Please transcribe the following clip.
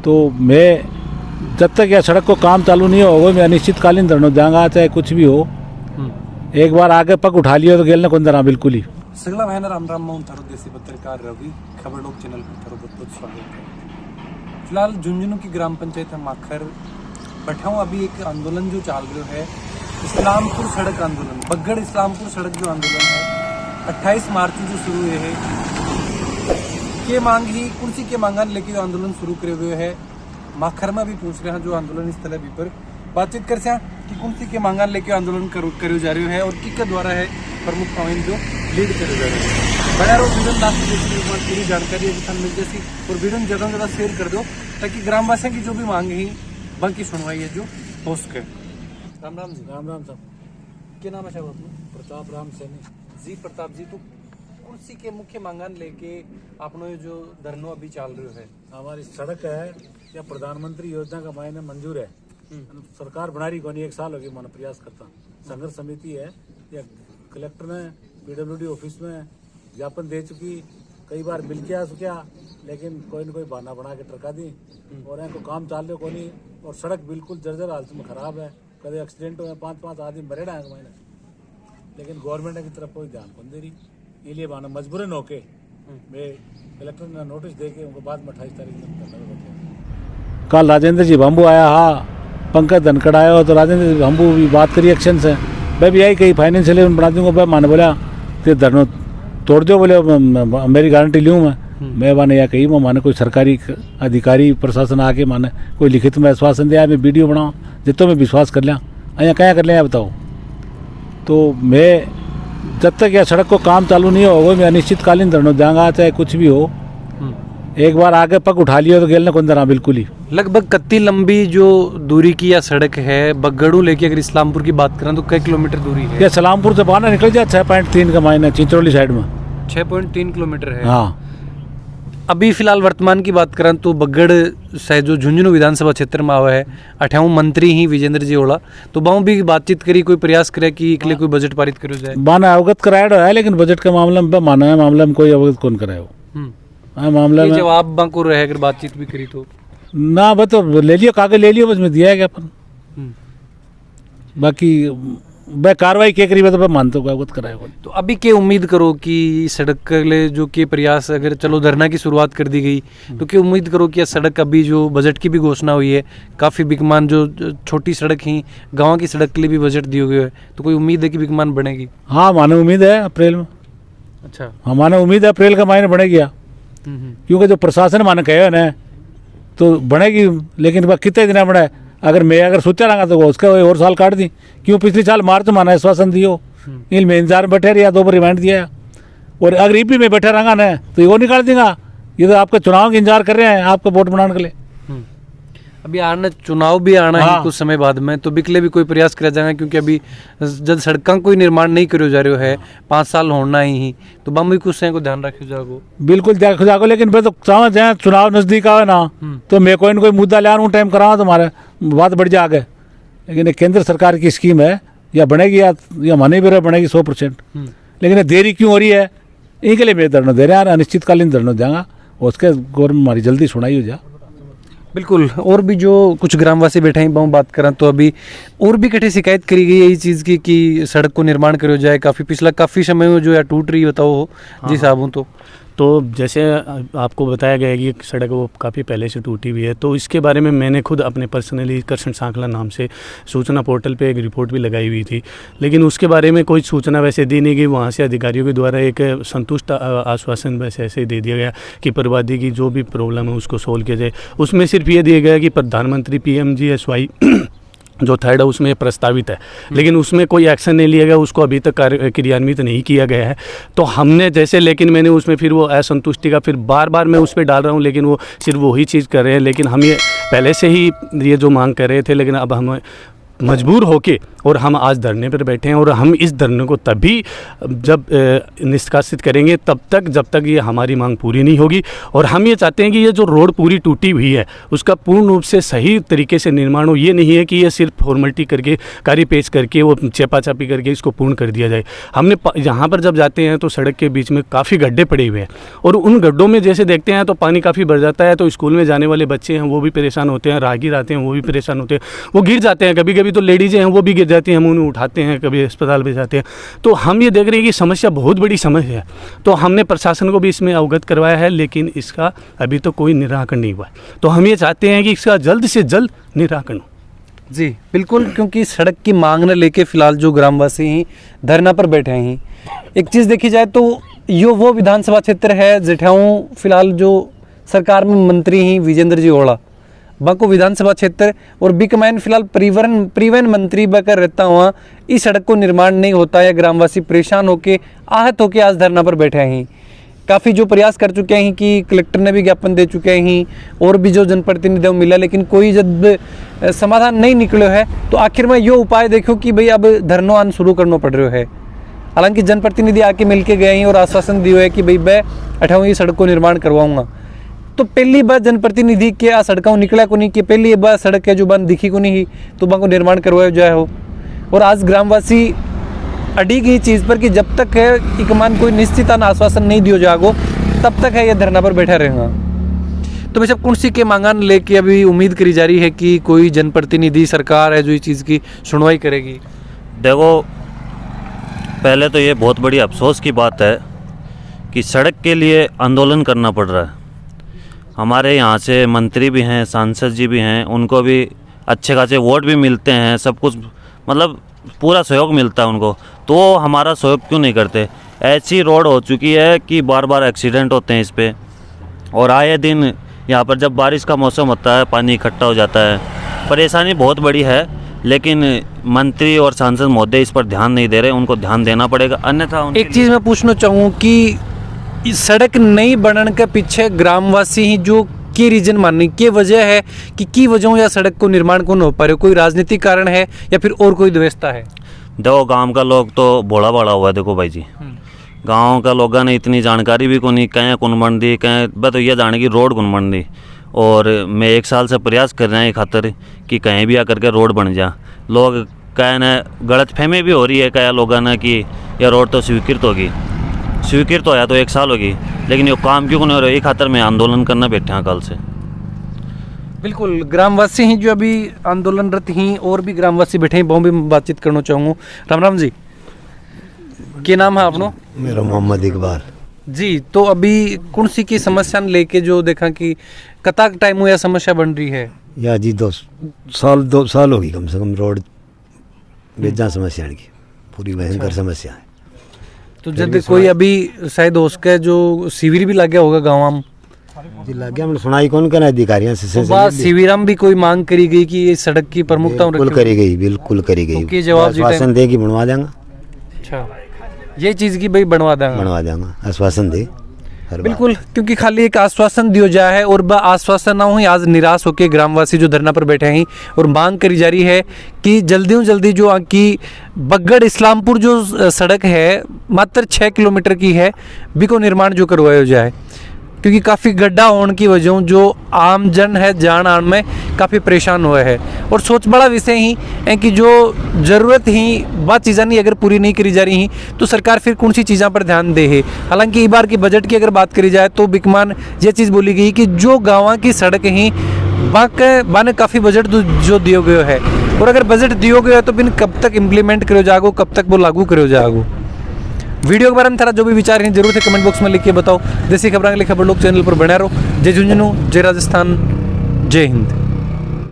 तो मैं जब तक यह सड़क को काम चालू नहीं होगा मैं अनिश्चितकालीन धरना दूंगा, चाहे कुछ भी हो। एक बार आगे पग उठा लियो तो गेलने को अंदर बिल्कुल ही। सगला बहन राम राम मैं थारो देसी पत्रकार रवि खबर लोग चैनल पर थारो बहुत बहुत स्वागत है। फिलहाल झुंझुनू की ग्राम पंचायत है माखर बैठाऊँ अभी एक आंदोलन जो चल रहा है, इस्लामपुर सड़क आंदोलन, बगड़ इस्लामपुर सड़क जो आंदोलन है 28 मार्च जो शुरू हुए है के मांग ही कुर्सी के मांगन लेके जो आंदोलन शुरू करे हुए है। माखर में भी पूछ रहे हैं जो आंदोलन स्थल है पर बातचीत कर कि कुर्सी के मांगन लेके आंदोलन करो जा रहे हैं और किसके द्वारा है प्रमुख पॉइंट जो लीड करे जा रहे हैं। बना रहो वीडियो लास्ट पूरी जानकारी मिल जैसी और वीडियो जगह जगह शेयर कर दो ताकि ग्रामवासियों की जो भी मांग है बाकी सुनवाई है जो हो सके। राम राम जी। राम राम साहब। क्या नाम है साहब अपना? प्रताप राम सैनी जी। प्रताप जी, तो कुर्सी के मुख्य मांगन लेके अपनो जो धरनो अभी चल रहे है, हमारी सड़क है या प्रधानमंत्री योजना का मायने मंजूर है, सरकार बना रही कोनी, 1 साल हो गया मन प्रयास करता। संघर्ष समिति है या कलेक्टर ने पीडब्ल्यूडी ऑफिस में ज्ञापन दे चुकी, कई बार मिल के आ चुका, लेकिन कोई न कोई बहाना बना के टरका दी और इनको काम चाल रहे कोनी। और सड़क बिल्कुल जर्जर हालत में खराब है, कभी एक्सीडेंट हुए, 5-5 आदमी मरे रहे महीने, लेकिन गवर्नमेंट की तरफ कोई ध्यान कौन दे रही। ये लिए बहाना मजबूरन होके मैं कलेक्टर ने नोटिस दे के उनको बाद में 28 तारीख में कल राजेंद्र जी भंबू आया, हाँ पंकज धनखड़ आया तो राजेंद्र जी भंबू भी बात करी एक्शन से, मैं भी आई कहीं फाइनेंशियल बना दूंगा। मैं माने बोला तो धरनो तोड़ दो, बोले मेरी गारंटी लूँ मैं माने या कहीं माने कोई सरकारी अधिकारी प्रशासन आके माने कोई लिखित में आश्वासन दिया, मैं वीडियो बनाऊँ जितों में विश्वास कर लिया, यहाँ क्या कर लिया बताओ। तो मैं जब तक यह सड़क को काम चालू नहीं होगा मैं अनिश्चितकालीन धरना दूंगा, चाहे कुछ भी हो। एक बार आगे पग उठा लियो तो गेलने को अंदर बिल्कुल ही। लगभग कितनी लंबी जो दूरी की या सड़क है बगड़ू लेके अगर इस्लामपुर की बात करें तो कई किलोमीटर दूरी है? या सलामपुर से बाहर निकल जाए 6.3 का मायने चिंचोली साइड में 6.3 किलोमीटर है। हाँ। अभी फिलहाल वर्तमान की बात करें तो बगड़ से जो झुंझुनू विधानसभा क्षेत्र में आवा है 28 मंत्री ही विजेंद्र जी ओला, तो बाहू भी बातचीत करी, कोई प्रयास करे कि इकले कोई बजट पारित करो जाए। माना अवगत कराया है, लेकिन बजट के मामले में माना है मामले में कोई अवगत कौन कराए मामला में जवाब बांको रहे अगर बातचीत भी करी तो ना बस तो ले लियो, कागज ले लियो, बस में दिया है क्या अपन। बाकी वह कार्रवाई क्या करी तो मानते हो अवगत कराएगा। तो अभी क्या उम्मीद करो कि सड़क के लिए जो के प्रयास अगर चलो धरना की शुरुआत कर दी गई तो क्या उम्मीद करो कि यह सड़क अभी जो बजट की भी घोषणा हुई है, काफ़ी बिकमान जो छोटी सड़क ही गाँव की सड़क के लिए भी बजट दिया गया है, तो कोई उम्मीद है कि बिकमान बनेगी? हाँ माने उम्मीद है अप्रैल में। अच्छा, हाँ माने उम्मीद है अप्रैल का महीने बनेगी, क्योंकि जो प्रशासन माने कहे ना तो बनेगी, लेकिन वह कितने दिन बढ़े। अगर सोचा रहा तो उसका और साल काट दी, क्यों पिछले साल मार्च माना आश्वासन दियो, इन में इंतजार में बैठे रहा, 2 बार रिमाइंड दिया, और अगर ईपी में बैठे रहा ना तो ये वो निकाल देगा। ये तो आपके चुनाव के इंतजार कर रहे हैं, आपका वोट बनाने के लिए। अभी आना चुनाव भी आना है कुछ समय बाद में, तो बिकले भी कोई प्रयास किया जाएगा, क्योंकि अभी जब सड़कों कोई निर्माण नहीं करो जा रहे है 5 साल होना ही, तो बम भी कुछ को ध्यान रखे जाओ। बिल्कुल रखो जाओ, लेकिन मैं तो समझ जाए चुनाव नजदीक आवे ना तो मैं कोई न कोई मुद्दा ले आऊँ टाइम कराऊँ तुम्हारे बात बढ़ जाए। लेकिन केंद्र सरकार की स्कीम है, या बनेगी या मानी भी बनेगी 100%, लेकिन देरी क्यों हो रही है इनके लिए मैं धरना दे रहा है, अनिश्चितकालीन धरना देंगा, उसके गवर्नमेंट हमारी जल्दी सुनाई हो जाए। बिल्कुल। और भी जो कुछ ग्रामवासी बैठे हैं बात करें तो अभी और भी कठे शिकायत करी गई है इस चीज़ की कि सड़क को निर्माण करो जाए, काफ़ी समय में जो या टूट रही बताओ हो जी साहब हूँ। तो जैसे आपको बताया गया है कि सड़क वो काफ़ी पहले से टूटी हुई है, तो इसके बारे में मैंने खुद अपने पर्सनली कृष्ण सांकला नाम से सूचना पोर्टल पे एक रिपोर्ट भी लगाई हुई थी, लेकिन उसके बारे में कोई सूचना वैसे दी नहीं गई। वहाँ से अधिकारियों के द्वारा एक संतुष्ट आश्वासन वैसे ऐसे दे दिया गया कि बर्बादी की जो भी प्रॉब्लम है उसको सोल्व किया जाए। उसमें सिर्फ ये दिया गया कि प्रधानमंत्री PMGSY जो थर्ड है उसमें प्रस्तावित है, लेकिन उसमें कोई एक्शन नहीं लिया गया, उसको अभी तक क्रियान्वित नहीं किया गया है। तो हमने जैसे, लेकिन मैंने उसमें फिर वो असंतुष्टि का फिर बार बार मैं उस पर डाल रहा हूँ, लेकिन वो सिर्फ वही चीज़ कर रहे हैं। लेकिन हम ये पहले से ही ये जो मांग कर रहे थे, लेकिन अब हम मजबूर होके और हम आज धरने पर बैठे हैं और हम इस धरने को तभी जब निष्कासित करेंगे तब तक जब तक ये हमारी मांग पूरी नहीं होगी। और हम ये चाहते हैं कि ये जो रोड पूरी टूटी हुई है उसका पूर्ण रूप से सही तरीके से निर्माण हो। ये नहीं है कि ये सिर्फ फॉर्मेलिटी करके कारी पेच करके वो चेपाचापी करके इसको पूर्ण कर दिया जाए। हमने यहाँ पर जब जाते हैं तो सड़क के बीच में काफ़ी गड्ढे पड़े हुए हैं और उन गड्ढों में जैसे देखते हैं तो पानी काफ़ी भर जाता है, तो स्कूल में जाने वाले बच्चे हैं वो भी परेशान होते हैं, राहगीर आते हैं वो भी परेशान होते हैं, वो गिर जाते हैं, कभी कभी तो लेडीज़ें हैं वो भी गिर जाती हैं, हम उन्हें उठाते हैं, कभी अस्पताल भेज जाते हैं। तो हम ये देख रहे हैं कि समस्या बहुत बड़ी समस्या है। तो हमने प्रशासन को भी इसमें अवगत करवाया है, लेकिन इसका अभी तो कोई निराकरण नहीं हुआ है। तो हम ये चाहते हैं कि इसका जल्द से जल्द निराकरण हो। जी बिल्कुल, क्योंकि सड़क की मांग ने लेके फिलहाल जो ग्रामवासी ही धरना पर बैठे हैं। एक चीज़ देखी जाए तो यो वो विधानसभा क्षेत्र है जटाऊ फिलहाल जो सरकार में मंत्री ही विजेंद्र जी ओला बाको विधानसभा क्षेत्र और बिकमैन फिलहाल परिवहन मंत्री बकर रहता हुआ इस सड़क को निर्माण नहीं होता है। ग्रामवासी परेशान होके आहत होके आज धरना पर बैठे हैं। काफ़ी जो प्रयास कर चुके हैं कि कलेक्टर ने भी ज्ञापन दे चुके हैं और भी जो जनप्रतिनिधियों मिला, लेकिन कोई जब समाधान नहीं निकलो है तो आखिर में यो उपाय देखो कि भाई अब धरनो आन शुरू करना पड़ रहा है। हालांकि जनप्रतिनिधि आके मिल के गए हैं और आश्वासन दिए है कि भाई मैं 28वीं सड़क को निर्माण करवाऊंगा। तो पहली बार जनप्रतिनिधि के आ सड़कों निकला को नहीं कि पहली बार सड़क है जो बन दिखी को नहीं तो बा को निर्माण करवाया जाए हो। और आज ग्रामवासी अड़ीग ही चीज़ पर कि जब तक है इकमान कोई निश्चित आश्वासन नहीं दियो जागो तब तक है ये धरना पर बैठा रहेगा। तो वैसे कौन सी के मांगान लेके अभी उम्मीद करी जा रही है कि कोई जनप्रतिनिधि सरकार है जो इस चीज़ की सुनवाई करेगी? देखो, पहले तो ये बहुत बड़ी अफसोस की बात है कि सड़क के लिए आंदोलन करना पड़ रहा है। हमारे यहाँ से मंत्री भी हैं, सांसद जी भी हैं, उनको भी अच्छे खासे वोट भी मिलते हैं, सब कुछ मतलब पूरा सहयोग मिलता है उनको, तो हमारा सहयोग क्यों नहीं करते? ऐसी रोड हो चुकी है कि बार बार एक्सीडेंट होते हैं इस पर, और आए दिन यहाँ पर जब बारिश का मौसम होता है पानी इकट्ठा हो जाता है। परेशानी बहुत बड़ी है, लेकिन मंत्री और सांसद महोदय इस पर ध्यान नहीं दे रहे, उनको ध्यान देना पड़ेगा, अन्यथा एक चीज़ मैं पूछना चाहूँ कि इस सड़क नहीं बनने के पीछे ग्रामवासी ही जो की रीजन मानने की वजह है कि वजहों या सड़क को निर्माण को न हो पा रहे, कोई राजनीतिक कारण है या फिर और कोई व्यवस्था है? देखो, गांव का लोग तो भोला भाला हुआ है। देखो भाई जी, गांव का लोगों ने इतनी जानकारी भी को नहीं, कहीं कौन बन दी, कहीं बस तो ये जाने की रोड कौन बन दी। और मैं 1 साल से प्रयास कर रहे हैं खातर कि कहीं भी आकर के रोड बन जा। लोग कहीं न गलतफहमी भी हो रही है कई लोगों ने कि यह रोड तो स्वीकृत होगी, स्वीकृत होया तो 1 साल होगी, लेकिन ये काम क्यों नहीं हो रहा है? ये खातर मैं आंदोलन करना बैठा कल से। बिल्कुल, ग्रामवासी हैं जो अभी आंदोलनरत हैं और भी ग्रामवासी बैठे हैं, बहुत भी बातचीत करना चाहूँगा। राम राम जी, क्या नाम है आपनो? मेरा मोहम्मद इकबाल जी। तो अभी कौन सी की समस्या लेके जो देखा कि कताक टाइम हुआ समस्या बन रही है? या जी 2 साल होगी कम से कम रोड बेजा समस्या की पूरी भयंकर समस्या है। तो जब कोई अभी शायद हो सके जो शिविर भी लग गया होगा गाँव में जी, लग गया। हमने सुनाई कौन करना अधिकारियों से शिविर में भी कोई मांग करी गई कि ये सड़क की प्रमुखता बिल्कुल करी गई, बिल्कुल करी गई। तो जवाब आश्वासन देगी बनवा देंगे। अच्छा, ये चीज़ की भाई बनवा देंगे, आश्वासन दे बिल्कुल, क्योंकि खाली एक आश्वासन दिया जाए है और वह आश्वासन ना हो ही आज निराश होकर ग्रामवासी जो धरना पर बैठे हैं और मांग करी जा रही है कि जल्दी जो की बगड़ इस्लामपुर जो सड़क है मात्र 6 किलोमीटर की है, भी को निर्माण जो करवाया जाए, क्योंकि काफ़ी गड्ढा होने की वजह जो आम जन है जान आन में काफ़ी परेशान हुए है। और सोच बड़ा विषय ही है कि जो ज़रूरत ही बात चीज़ें नहीं अगर पूरी नहीं करी जा रही हैं तो सरकार फिर कौन सी चीज़ों पर ध्यान दे है। हालांकि इस बार की बजट की अगर बात करी जाए तो बिकमान ये चीज़ बोली गई कि जो गाँव की सड़क ही बाने काफ़ी बजट जो दियो गयो है, और अगर बजट दियो गयो है तो फिर कब तक इम्प्लीमेंट करो जागो, कब तक वो लागू करो जागो। वीडियो के बारे में थारा जो भी विचार हैं जरूर से कमेंट बॉक्स में लिख के बताओ। देसी खबर के लिए खबर लोग चैनल पर बना रहो। जय झुंझुनू, जय राजस्थान, जय हिंद।